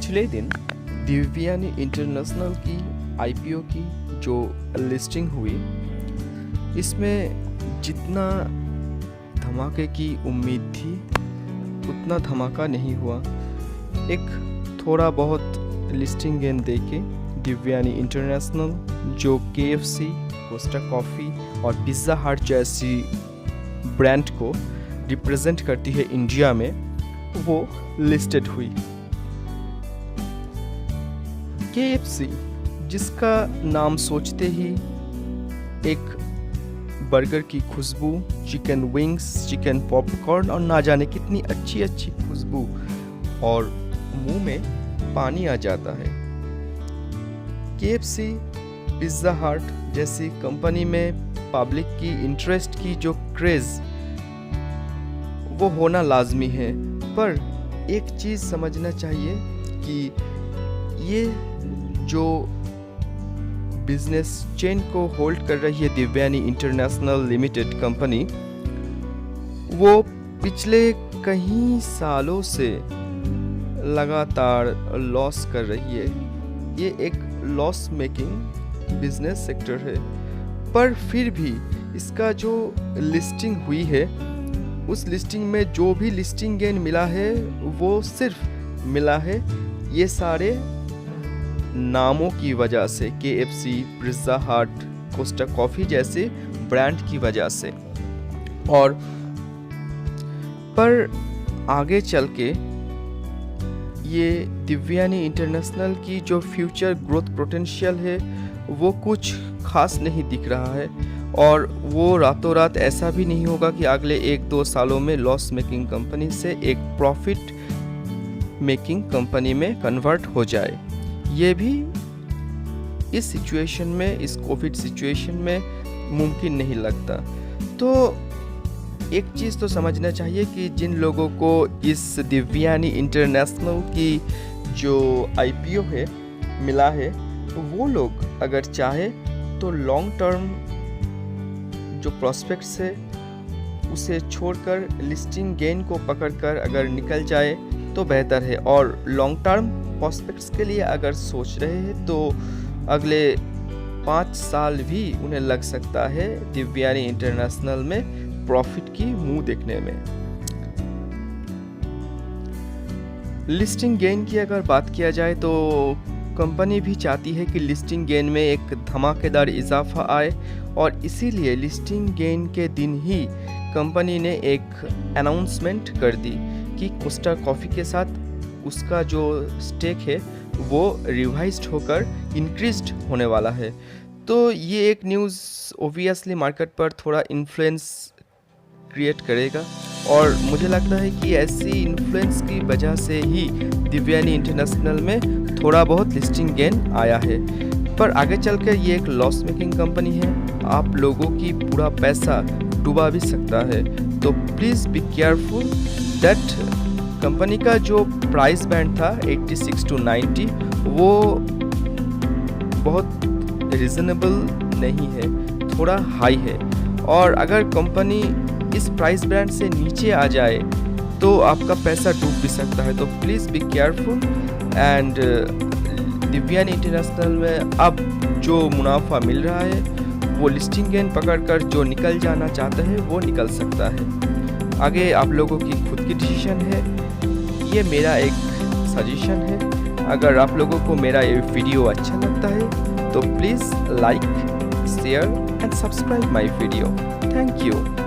पिछले दिन दिव्यानी इंटरनेशनल की आईपीओ की जो लिस्टिंग हुई, इसमें जितना धमाके की उम्मीद थी उतना धमाका नहीं हुआ। एक थोड़ा बहुत लिस्टिंग गेन देके दिव्यानी इंटरनेशनल जो केएफसी, कोस्टा कॉफ़ी और पिज़्ज़ा हट जैसी ब्रांड को रिप्रेजेंट करती है इंडिया में, वो लिस्टेड हुई। केएफसी जिसका नाम सोचते ही एक बर्गर की खुशबू, चिकन विंग्स, चिकन पॉपकॉर्न और ना जाने कितनी अच्छी अच्छी खुशबू और मुंह में पानी आ जाता है। केएफसी, पिज़्ज़ा हट जैसी कंपनी में पब्लिक की इंटरेस्ट की जो क्रेज़ वो होना लाजमी है, पर एक चीज़ समझना चाहिए कि ये जो बिजनेस चेन को होल्ड कर रही है दिव्यानी इंटरनेशनल लिमिटेड कंपनी, वो पिछले कई सालों से लगातार लॉस कर रही है। ये एक लॉस मेकिंग बिजनेस सेक्टर है, पर फिर भी इसका जो लिस्टिंग हुई है, उस लिस्टिंग में जो भी लिस्टिंग गेन मिला है वो सिर्फ मिला है ये सारे नामों की वजह से, केएफसी, पिज़्ज़ा हट, कोस्टा कॉफ़ी जैसे ब्रांड की वजह से। और पर आगे चल के ये दिव्यानी इंटरनेशनल की जो फ्यूचर ग्रोथ पोटेंशियल है वो कुछ खास नहीं दिख रहा है, और वो रातों रात ऐसा भी नहीं होगा कि अगले 1-2 सालों में लॉस मेकिंग कंपनी से एक प्रॉफिट मेकिंग कंपनी में कन्वर्ट हो जाए। ये भी इस सिचुएशन में, इस कोविड सिचुएशन में मुमकिन नहीं लगता। तो एक चीज़ तो समझना चाहिए कि जिन लोगों को इस दिव्यानी इंटरनेशनल की जो आईपीओ है मिला है, तो वो लोग अगर चाहे तो लॉन्ग टर्म जो प्रोस्पेक्ट्स है उसे छोड़कर लिस्टिंग गेन को पकड़कर अगर निकल जाए तो बेहतर है। और लॉन्ग टर्म प्रोस्पेक्ट्स के लिए अगर सोच रहे हैं तो अगले 5 साल भी उन्हें लग सकता है दिव्यानी इंटरनेशनल में प्रॉफिट की मुंह देखने में। लिस्टिंग गेन की अगर बात किया जाए तो कंपनी भी चाहती है कि लिस्टिंग गेन में एक धमाकेदार इजाफा आए, और इसीलिए लिस्टिंग गेन के दिन ही कंपनी ने एक अनाउंसमेंट कर दी कि कोस्टा कॉफ़ी के साथ उसका जो स्टेक है वो रिवाइज्ड होकर इंक्रीज्ड होने वाला है। तो ये एक न्यूज़ ओबियसली मार्केट पर थोड़ा इन्फ्लुएंस क्रिएट करेगा, और मुझे लगता है कि ऐसी इन्फ्लुएंस की वजह से ही दिव्यानी इंटरनेशनल में थोड़ा बहुत लिस्टिंग गेन आया है। पर आगे चलकर ये एक लॉस मेकिंग कंपनी है, आप लोगों की पूरा पैसा डुबा भी सकता है। तो please be careful that company का जो प्राइस बैंड था 86 to 90 वो बहुत रिजनेबल नहीं है, थोड़ा हाई है। और अगर कंपनी इस प्राइस बैंड से नीचे आ जाए तो आपका पैसा डूब भी सकता है। तो please be careful. And Divyani international में अब जो मुनाफा मिल रहा है वो लिस्टिंग गेन पकड़कर जो निकल जाना चाहता है वो निकल सकता है। आगे आप लोगों की खुद की डिसीजन है, ये मेरा एक सजेशन है। अगर आप लोगों को मेरा ये वीडियो अच्छा लगता है तो please like, share and subscribe my video. Thank you.